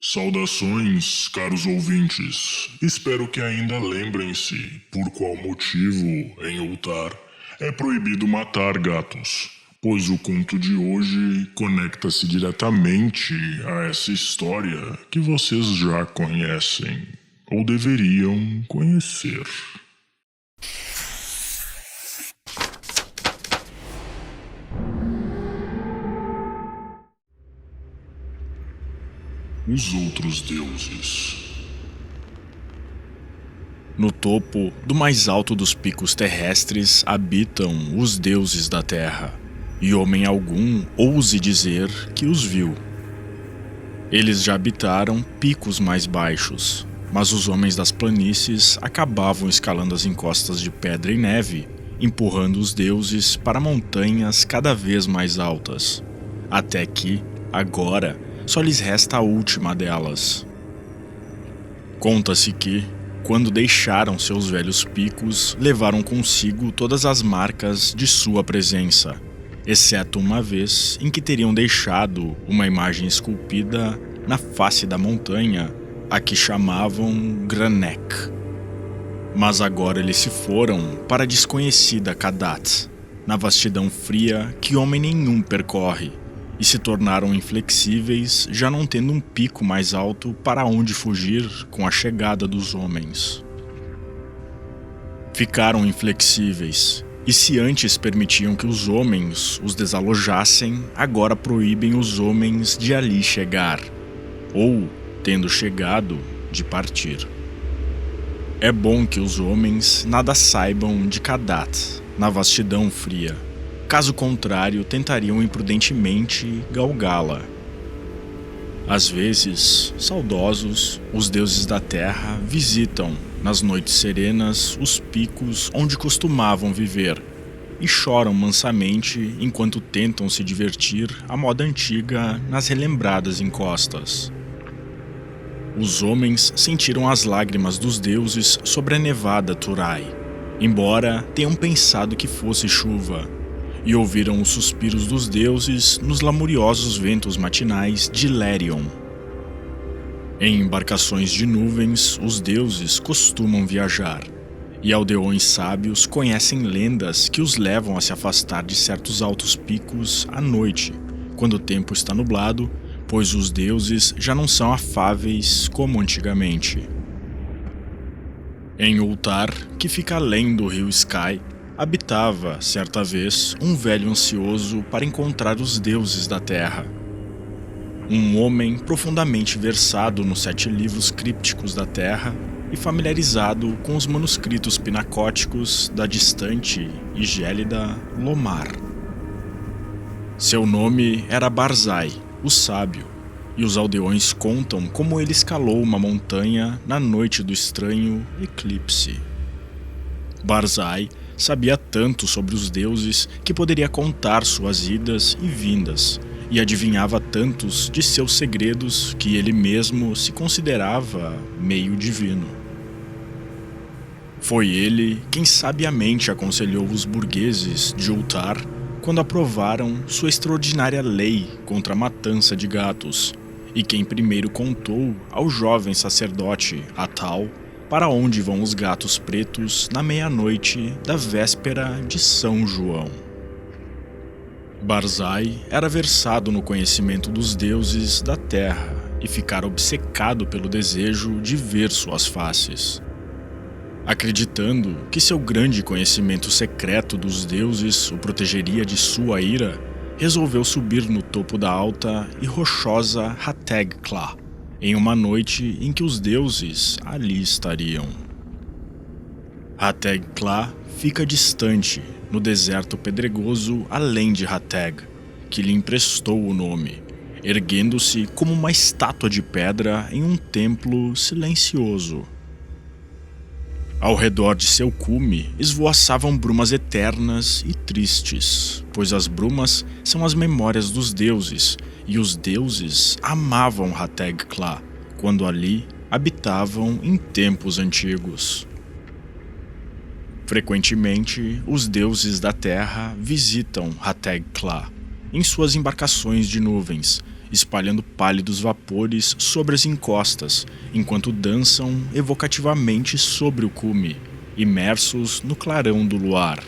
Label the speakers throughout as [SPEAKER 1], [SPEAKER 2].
[SPEAKER 1] Saudações, caros ouvintes. Espero que ainda lembrem-se por qual motivo, em Ultar, é proibido matar gatos, pois o conto de hoje conecta-se diretamente a essa história que vocês já conhecem, ou deveriam conhecer. Os outros deuses.
[SPEAKER 2] No topo do mais alto dos picos terrestres habitam os deuses da terra, e homem algum ouse dizer que os viu. Eles já habitaram picos mais baixos, mas os homens das planícies acabavam escalando as encostas de pedra e neve, empurrando os deuses para montanhas cada vez mais altas, até que, agora, só lhes resta a última delas. Conta-se que, quando deixaram seus velhos picos, levaram consigo todas as marcas de sua presença, exceto uma vez em que teriam deixado uma imagem esculpida na face da montanha, a que chamavam Granek. Mas agora eles se foram para a desconhecida Kadat, na vastidão fria que homem nenhum percorre, e se tornaram inflexíveis, já não tendo um pico mais alto para onde fugir com a chegada dos homens. Ficaram inflexíveis, e se antes permitiam que os homens os desalojassem, agora proíbem os homens de ali chegar, ou, tendo chegado, de partir. É bom que os homens nada saibam de Kadat, na vastidão fria. Caso contrário, tentariam imprudentemente galgá-la. Às vezes, saudosos, os deuses da terra visitam, nas noites serenas, os picos onde costumavam viver, e choram mansamente enquanto tentam se divertir à moda antiga nas relembradas encostas. Os homens sentiram as lágrimas dos deuses sobre a nevada Turai, embora tenham pensado que fosse chuva, e ouviram os suspiros dos deuses nos lamuriosos ventos matinais de Lérion. Em embarcações de nuvens, os deuses costumam viajar, e aldeões sábios conhecem lendas que os levam a se afastar de certos altos picos à noite, quando o tempo está nublado, pois os deuses já não são afáveis como antigamente. Em Ultar, que fica além do rio Sky, habitava, certa vez, um velho ansioso para encontrar os deuses da terra. Um homem profundamente versado nos 7 livros crípticos da terra e familiarizado com os manuscritos pinacóticos da distante e gélida Lomar. Seu nome era Barzai, o sábio, e os aldeões contam como ele escalou uma montanha na noite do estranho eclipse. Barzai sabia tanto sobre os deuses que poderia contar suas idas e vindas, e adivinhava tantos de seus segredos que ele mesmo se considerava meio divino. Foi ele quem sabiamente aconselhou os burgueses de Ultar quando aprovaram sua extraordinária lei contra a matança de gatos, e quem primeiro contou ao jovem sacerdote Atal para onde vão os gatos pretos na meia-noite da véspera de São João. Barzai era versado no conhecimento dos deuses da terra e ficara obcecado pelo desejo de ver suas faces. Acreditando que seu grande conhecimento secreto dos deuses o protegeria de sua ira, resolveu subir no topo da alta e rochosa Hategkla, em uma noite em que os deuses ali estariam. Hategkla fica distante, no deserto pedregoso além de Hateg, que lhe emprestou o nome, erguendo-se como uma estátua de pedra em um templo silencioso. Ao redor de seu cume esvoaçavam brumas eternas e tristes, pois as brumas são as memórias dos deuses, e os deuses amavam Hategkla, quando ali habitavam em tempos antigos. Frequentemente, os deuses da terra visitam Hategkla em suas embarcações de nuvens, espalhando pálidos vapores sobre as encostas, enquanto dançam evocativamente sobre o cume, imersos no clarão do luar.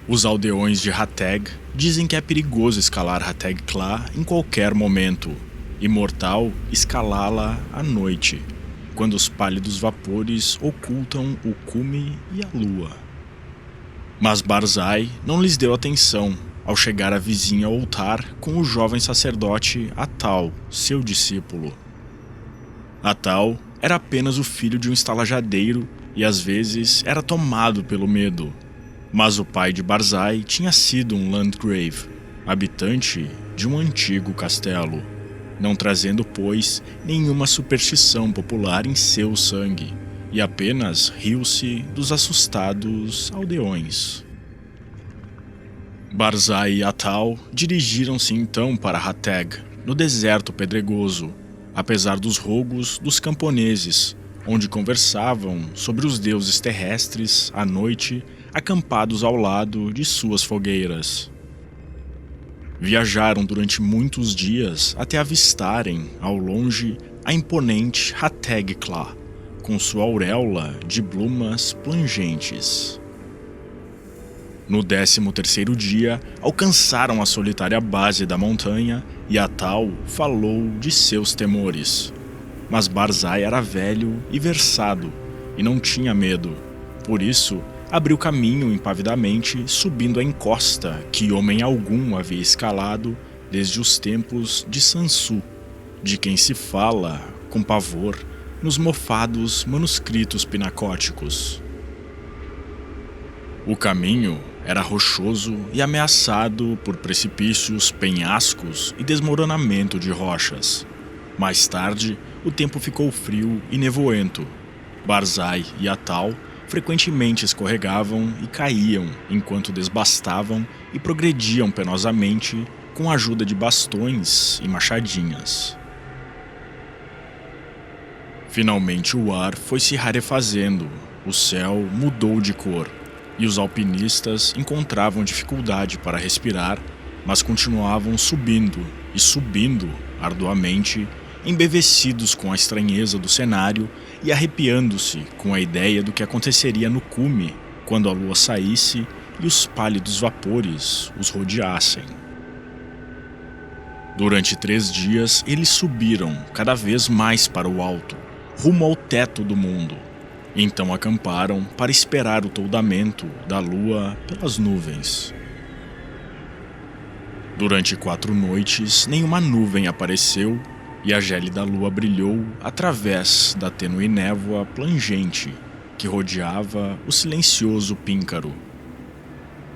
[SPEAKER 2] Os aldeões de Hateg dizem que é perigoso escalar Hateg Kla em qualquer momento, e mortal escalá-la à noite, quando os pálidos vapores ocultam o cume e a lua. Mas Barzai não lhes deu atenção ao chegar à vizinha altar com o jovem sacerdote Atal, seu discípulo. Atal era apenas o filho de um estalajadeiro e às vezes era tomado pelo medo. Mas o pai de Barzai tinha sido um Landgrave, habitante de um antigo castelo, não trazendo, pois, nenhuma superstição popular em seu sangue, e apenas riu-se dos assustados aldeões. Barzai e Atal dirigiram-se então para Hateg, no deserto pedregoso, apesar dos rogos dos camponeses, onde conversavam sobre os deuses terrestres à noite, acampados ao lado de suas fogueiras. Viajaram durante muitos dias até avistarem, ao longe, a imponente Hateg Kla, com sua auréola de plumas plangentes. No 13º dia, alcançaram a solitária base da montanha e Atal falou de seus temores. Mas Barzai era velho e versado, e não tinha medo. Por isso, abriu caminho impavidamente, subindo a encosta que homem algum havia escalado desde os tempos de Sansu, de quem se fala, com pavor, nos mofados manuscritos pinacóticos. O caminho era rochoso e ameaçado por precipícios, penhascos e desmoronamento de rochas. Mais tarde, o tempo ficou frio e nevoento. Barzai e Atal frequentemente escorregavam e caíam enquanto desbastavam e progrediam penosamente com a ajuda de bastões e machadinhas. Finalmente o ar foi se rarefazendo, o céu mudou de cor e os alpinistas encontravam dificuldade para respirar, mas continuavam subindo e subindo arduamente, embevecidos com a estranheza do cenário e arrepiando-se com a ideia do que aconteceria no cume quando a lua saísse e os pálidos vapores os rodeassem. Durante 3 dias, eles subiram cada vez mais para o alto, rumo ao teto do mundo. Então acamparam para esperar o toldamento da lua pelas nuvens. Durante 4 noites, nenhuma nuvem apareceu e a gélida lua brilhou através da tênue névoa plangente que rodeava o silencioso píncaro.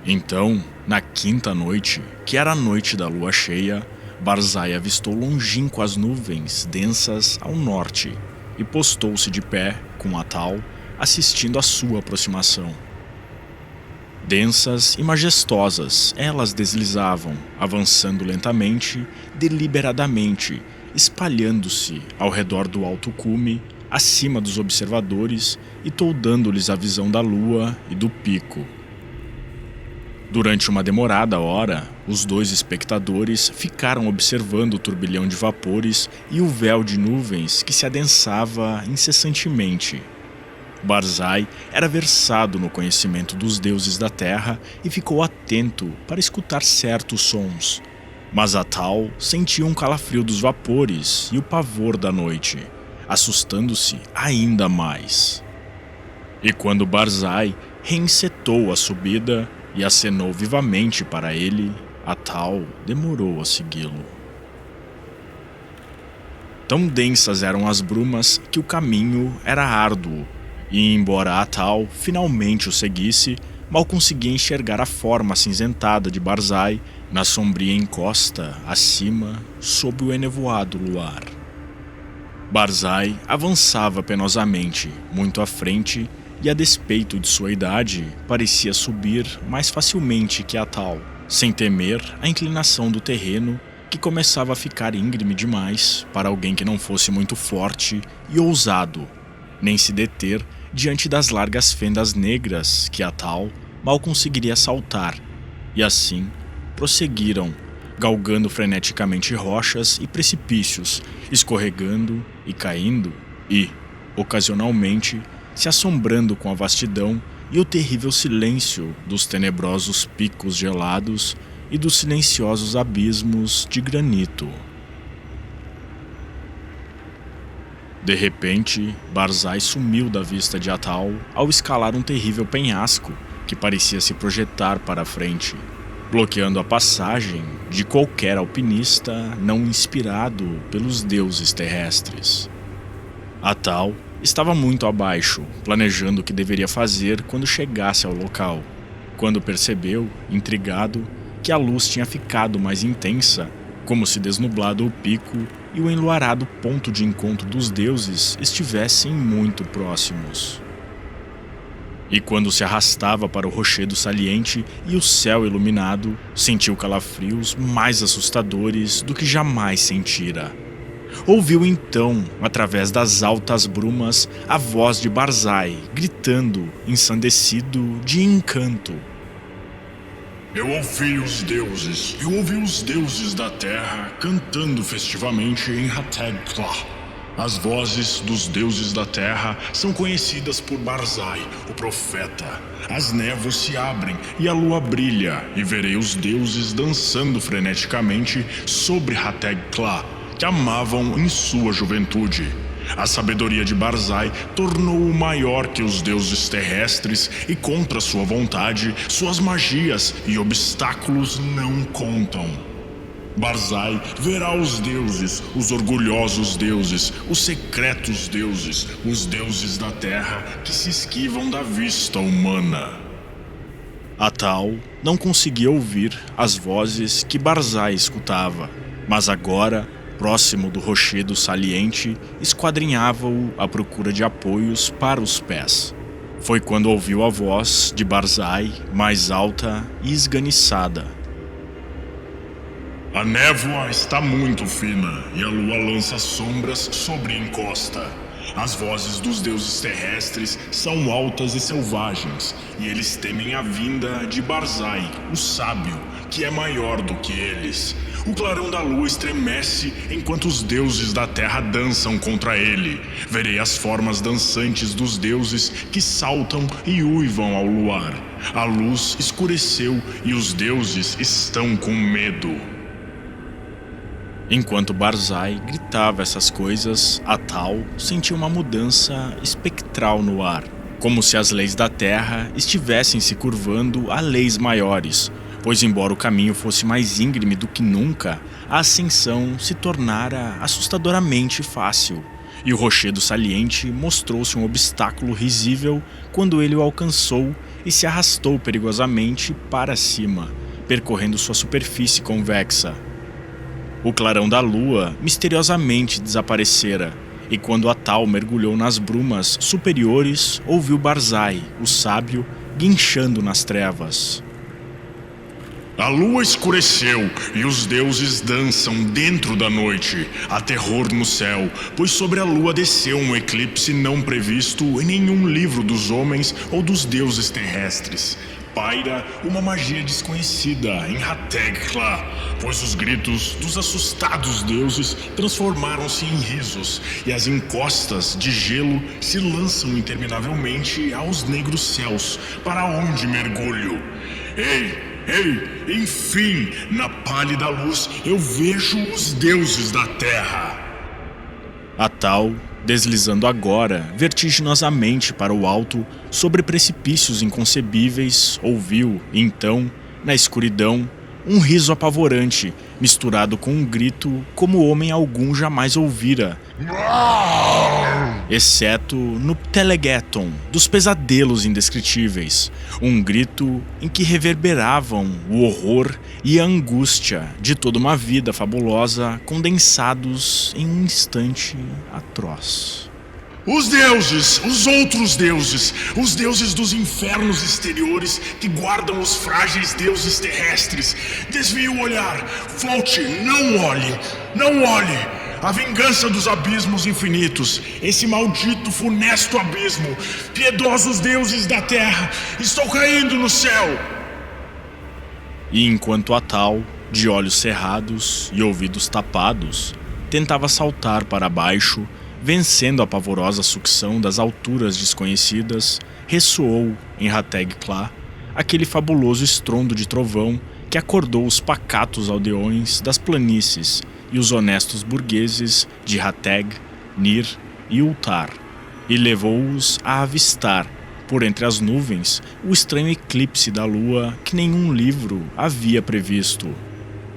[SPEAKER 2] Então, na 5ª noite, que era a noite da lua cheia, Barzai avistou longínquas nuvens densas ao norte e postou-se de pé com Atal, assistindo à sua aproximação. Densas e majestosas, elas deslizavam, avançando lentamente, deliberadamente, espalhando-se ao redor do alto cume, acima dos observadores e toldando-lhes a visão da lua e do pico. Durante uma demorada hora, os 2 espectadores ficaram observando o turbilhão de vapores e o véu de nuvens que se adensava incessantemente. Barzai era versado no conhecimento dos deuses da terra e ficou atento para escutar certos sons. Mas Atal sentia um calafrio dos vapores e o pavor da noite, assustando-se ainda mais. E quando Barzai reencetou a subida e acenou vivamente para ele, Atal demorou a segui-lo. Tão densas eram as brumas que o caminho era árduo, e embora Atal finalmente o seguisse, mal conseguia enxergar a forma acinzentada de Barzai na sombria encosta acima sob o enevoado luar. Barzai avançava penosamente, muito à frente, e a despeito de sua idade, parecia subir mais facilmente que Atal, sem temer a inclinação do terreno que começava a ficar íngreme demais para alguém que não fosse muito forte e ousado, nem se deter diante das largas fendas negras que Atal mal conseguiria saltar, e assim prosseguiram, galgando freneticamente rochas e precipícios, escorregando e caindo e, ocasionalmente, se assombrando com a vastidão e o terrível silêncio dos tenebrosos picos gelados e dos silenciosos abismos de granito. De repente, Barzai sumiu da vista de Atal ao escalar um terrível penhasco que parecia se projetar para a frente, bloqueando a passagem de qualquer alpinista não inspirado pelos deuses terrestres. Atal estava muito abaixo, planejando o que deveria fazer quando chegasse ao local, quando percebeu, intrigado, que a luz tinha ficado mais intensa, como se desnublado o pico e o enluarado ponto de encontro dos deuses estivessem muito próximos. E quando se arrastava para o rochedo saliente e o céu iluminado, sentiu calafrios mais assustadores do que jamais sentira. Ouviu então, através das altas brumas, a voz de Barzai, gritando, ensandecido de encanto.
[SPEAKER 1] Eu ouvi os deuses da terra cantando festivamente em Hattag-Tla. As vozes dos deuses da terra são conhecidas por Barzai, o profeta. As névoas se abrem e a lua brilha, e verei os deuses dançando freneticamente sobre Hattag-Tla, que amavam em sua juventude. A sabedoria de Barzai tornou-o maior que os deuses terrestres e contra sua vontade, suas magias e obstáculos não contam. Barzai verá os deuses, os orgulhosos deuses, os secretos deuses, os deuses da terra que se esquivam da vista humana.
[SPEAKER 2] Atal não conseguia ouvir as vozes que Barzai escutava, mas agora, próximo do rochedo saliente, esquadrinhava-o à procura de apoios para os pés. Foi quando ouviu a voz de Barzai, mais alta e esganiçada.
[SPEAKER 1] A névoa está muito fina e a lua lança sombras sobre a encosta. As vozes dos deuses terrestres são altas e selvagens, e eles temem a vinda de Barzai, o sábio, que é maior do que eles. O clarão da lua estremece enquanto os deuses da terra dançam contra ele. Verei as formas dançantes dos deuses que saltam e uivam ao luar. A luz escureceu e os deuses estão com medo.
[SPEAKER 2] Enquanto Barzai gritava essas coisas, Atal sentiu uma mudança espectral no ar, como se as leis da terra estivessem se curvando a leis maiores, pois embora o caminho fosse mais íngreme do que nunca, a ascensão se tornara assustadoramente fácil, e o rochedo saliente mostrou-se um obstáculo risível quando ele o alcançou e se arrastou perigosamente para cima, percorrendo sua superfície convexa. O clarão da lua misteriosamente desaparecera, e quando Atal mergulhou nas brumas superiores, ouviu Barzai, o sábio, guinchando nas trevas.
[SPEAKER 1] A lua escureceu e os deuses dançam dentro da noite. Há terror no céu, pois sobre a lua desceu um eclipse não previsto em nenhum livro dos homens ou dos deuses terrestres. Paira uma magia desconhecida em Hattag-Tla, pois os gritos dos assustados deuses transformaram-se em risos e as encostas de gelo se lançam interminavelmente aos negros céus, para onde mergulho. Ei, enfim, na pálida luz eu vejo os deuses da terra.
[SPEAKER 2] Atal, deslizando agora vertiginosamente para o alto, sobre precipícios inconcebíveis, ouviu, então, na escuridão, um riso apavorante, misturado com um grito como homem algum jamais ouvira, exceto no Telegeton dos pesadelos indescritíveis, um grito em que reverberavam o horror e a angústia de toda uma vida fabulosa condensados em um instante atroz.
[SPEAKER 1] Os deuses, os outros deuses, os deuses dos infernos exteriores que guardam os frágeis deuses terrestres. Desvie o olhar, volte, não olhe, não olhe. A vingança dos abismos infinitos, esse maldito, funesto abismo. Piedosos deuses da terra, estou caindo no céu.
[SPEAKER 2] E enquanto Atal de olhos cerrados e ouvidos tapados, tentava saltar para baixo, vencendo a pavorosa sucção das alturas desconhecidas, ressoou em Hatteg-Kla aquele fabuloso estrondo de trovão que acordou os pacatos aldeões das planícies e os honestos burgueses de Hatteg, Nir e Ultar, e levou-os a avistar, por entre as nuvens, o estranho eclipse da lua que nenhum livro havia previsto.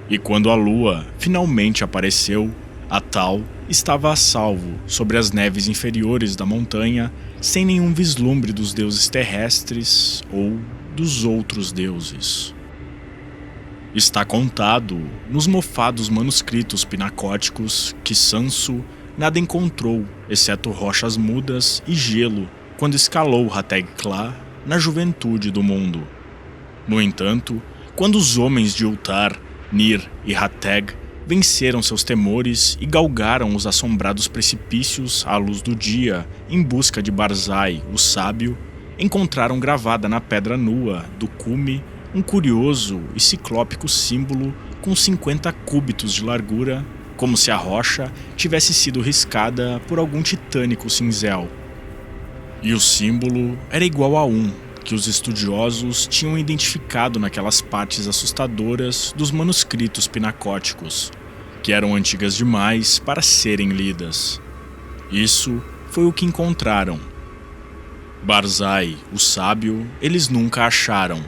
[SPEAKER 2] E quando a lua finalmente apareceu, a tal estava a salvo sobre as neves inferiores da montanha, sem nenhum vislumbre dos deuses terrestres ou dos outros deuses. Está contado nos mofados manuscritos pinacóticos que Sansu nada encontrou, exceto rochas mudas e gelo, quando escalou Hatteg-Kla na juventude do mundo. No entanto, quando os homens de Ultar, Nir e Hatteg venceram seus temores e galgaram os assombrados precipícios à luz do dia em busca de Barzai, o sábio, encontraram gravada na pedra nua do cume um curioso e ciclópico símbolo com 50 cúbitos de largura, como se a rocha tivesse sido riscada por algum titânico cinzel. E o símbolo era igual a um que os estudiosos tinham identificado naquelas partes assustadoras dos manuscritos pinacóticos, que eram antigas demais para serem lidas. Isso foi o que encontraram. Barzai, o sábio, eles nunca acharam,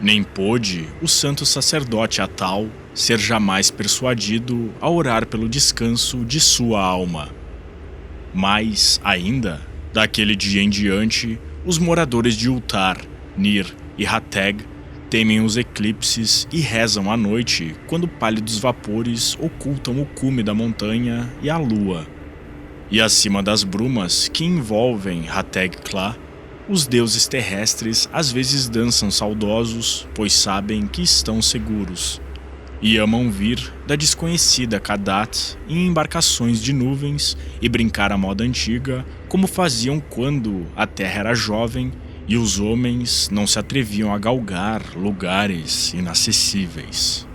[SPEAKER 2] nem pôde o santo sacerdote Atal ser jamais persuadido a orar pelo descanso de sua alma. Mais ainda, daquele dia em diante, os moradores de Ultar, Nir e Hatteg temem os eclipses e rezam à noite quando pálidos vapores ocultam o cume da montanha e a lua. E acima das brumas que envolvem Hatteg-Kla, os deuses terrestres às vezes dançam saudosos, pois sabem que estão seguros, e amam vir da desconhecida Kadat em embarcações de nuvens e brincar à moda antiga, como faziam quando a terra era jovem e os homens não se atreviam a galgar lugares inacessíveis.